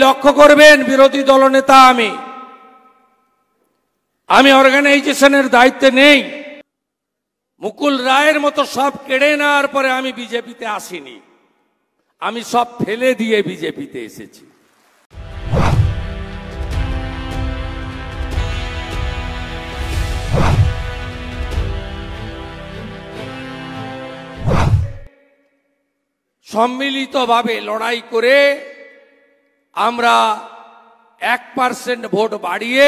লক্ষ্য করবেন বিরোধী দলনেতা আমি অর্গানাইজেশনের দায়িত্বে নেই। মুকুল রায়ের মতো সব কেড়ে নেওয়ার পরে আমি বিজেপিতে আসিনি, আমি সব ফেলে দিয়ে বিজেপিতে এসেছি। সম্মিলিতভাবে লড়াই করে আমরা 1% ভোট বাড়িয়ে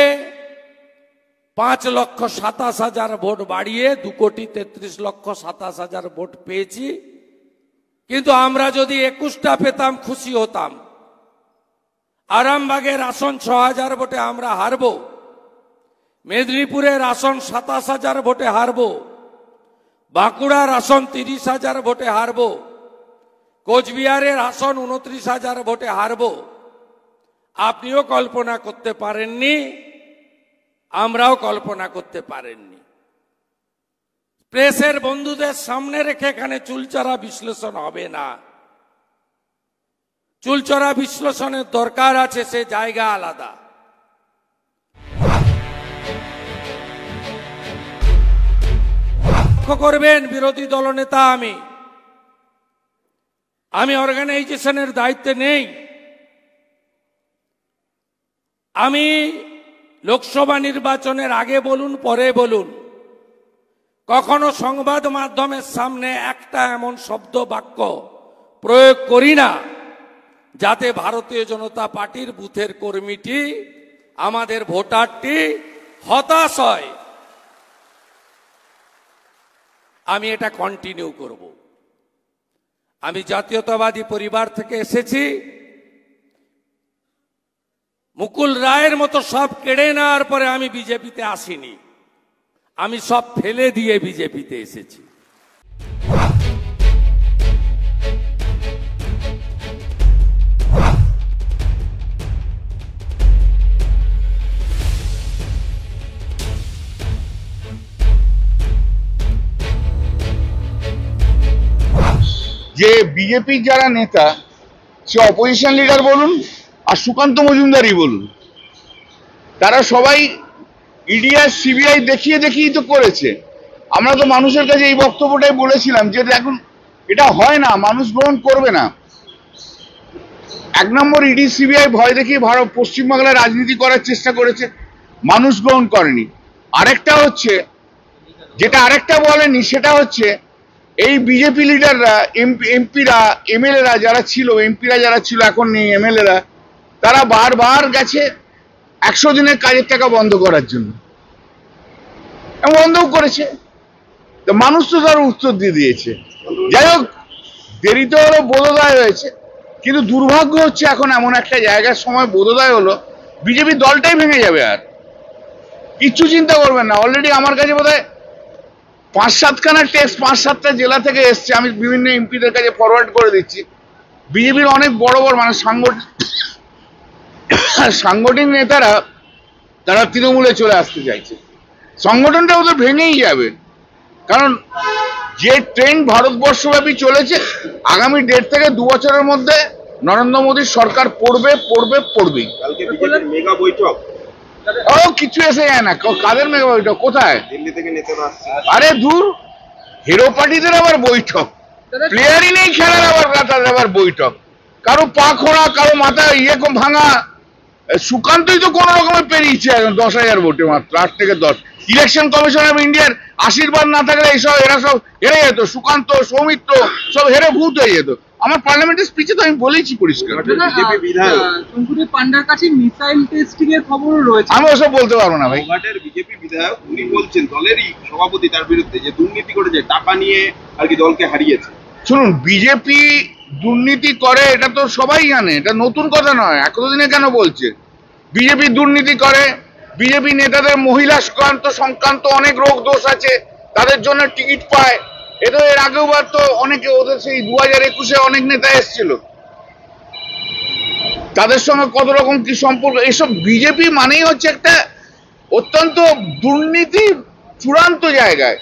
5,27,000 ভোট বাড়িয়ে 2,33,27,000 ভোট পেয়েছি। কিন্তু আমরা যদি 21টা পেতাম খুশি হতাম। আরামবাগের আসন 6,000 ভোটে আমরা হারব, মেদিনীপুরের আসন 27,000 ভোটে হারব, বাঁকুড়ার আসন 30,000 ভোটে হারব, কোচবিহারের আসন 29,000 ভোটে হারব। আপনিও কল্পনা করতে পারেননি, আমরাও কল্পনা করতে পারেননি। প্রেসের বন্ধুদের সামনে রেখে এখানে চুলচড়া বিশ্লেষণ হবে না। চুলচড়া বিশ্লেষণের দরকার আছে, সে জায়গা আলাদা। লক্ষ্য করবেন বিরোধী দলনেতা আমি অর্গানাইজেশনের দায়িত্বে নেই। আমি লোকসভা নির্বাচনের আগে বলুন পরে বলুন, কখনো সংবাদ মাধ্যমের সামনে একটা এমন শব্দ বাক্য প্রয়োগ করি না যাতে ভারতীয় জনতা পার্টির বুথের কর্মীটি, আমাদের ভোটারটি হতাশ হয়। আমি এটা কন্টিনিউ করব। আমি জাতীয়তাবাদী পরিবার থেকে এসেছি। মুকুল রায়ের মতো সব কেড়ে নেওয়ার পরে আমি বিজেপিতে আসিনি, আমি সব ফেলে দিয়ে বিজেপিতে এসেছি। যে বিজেপির যারা নেতা, সে অপোজিশন লিডার বলুন আর সুকান্ত মজুমদারই বলুন, তারা সবাই ইডি আর সিবিআই দেখিয়েই তো করেছে। আমরা তো মানুষের কাছে এই বক্তব্যটাই বলেছিলাম যে এখন এটা হয় না, মানুষ গ্রহণ করবে না। 1 নম্বর, ইডি সিবিআই ভয় দেখিয়ে পশ্চিমবাংলায় রাজনীতি করার চেষ্টা করেছে, মানুষ গ্রহণ করেনি। আরেকটা হচ্ছে, যেটা আরেকটা বলেনি, সেটা হচ্ছে এই বিজেপি লিডাররা, এমপিরা, এমএলএরা যারা ছিল, এমপিরা যারা ছিল এখন নেই, এমএলএরা, তারা বারবার গেছে 100 দিনের কাজের টাকা বন্ধ করার জন্য, বন্ধও করেছে। তো মানুষ তো তার উত্তর দিয়ে দিয়েছে। যাই হোক, দেরিতে হলো, বোধোদয় হয়েছে। কিন্তু দুর্ভাগ্য হচ্ছে এখন এমন একটা জায়গার সময় বোধোদয় হলো, বিজেপি দলটাই ভেঙে যাবে। আর কিচ্ছু চিন্তা করবেন না। অলরেডি আমার কাছে বোধহয় 5-7খানা টেক্সট 5-7টা জেলা থেকে এসছে, আমি বিভিন্ন এমপিদের কাছে ফরওয়ার্ড করে দিচ্ছি। বিজেপির অনেক বড় বড় মানে সাংগঠনিক নেতারা তারা তৃণমূলে চলে আসতে চাইছে। সংগঠনটা ওদের ভেঙেই যাবে, কারণ যে ট্রেন্ড ভারতবর্ষব্যাপী চলেছে, আগামী 1.5 থেকে 2 বছরের মধ্যে নরেন্দ্র মোদীর সরকার পড়বেই। মেগা বৈঠক, ও কিছু এসে যায় না। কাদের মেগা বৈঠক? কোথায়? দিল্লি থেকে নেতারা আসছে। আরে দূর, হিরো পার্টিদের আবার বৈঠক, প্লেয়ারই নেই খেলার, আবার বৈঠক। কারো পা খোঁড়া, কারো মাথা ভাঙা। সুকান্তই তো কোন রকমে পেরিয়েছে 10,000 ভোটে, মাত্র 8 থেকে 10। ইলেকশন কমিশন অফ ইন্ডিয়ার আশীর্বাদ না থাকলে এরা সব হেরে যেত। সুকান্ত, সৌমিত্র সব হেরে ভূত হয়ে যেত। আমার পার্লামেন্টের স্পিচে তো আমি বলেছি পরিষ্কার। বিজেপি বিধায়ক শঙ্কুদেব পান্ডার কাছে মিসাইল টেস্টিং এর খবরও রয়েছে। আমি ওসব বলতে পারবো না ভাই। ঘাটের বিজেপি বিধায়ক উনি বলছেন দলেরই সভাপতি তার বিরুদ্ধে যে দুর্নীতি করেছে, টাকা নিয়ে আর কি দলকে হারিয়েছে। শুনুন, বিজেপি দুর্নীতি করে এটা তো সবাই জানে, এটা নতুন কথা নয়। এতদিনে কেন বলছে? বিজেপি দুর্নীতি করে, বিজেপি নেতাদের মহিলা সংক্রান্ত অনেক রোগ দোষ আছে, তাদের জন্য টিকিট পায়। এর আগেও বার তো অনেকে, ওদের সেই 2021-এ অনেক নেতা এসেছিল, তাদের সঙ্গে কত রকম কি সম্পর্ক। এসব বিজেপি মানেই হচ্ছে একটা অত্যন্ত দুর্নীতি চূড়ান্ত জায়গায়।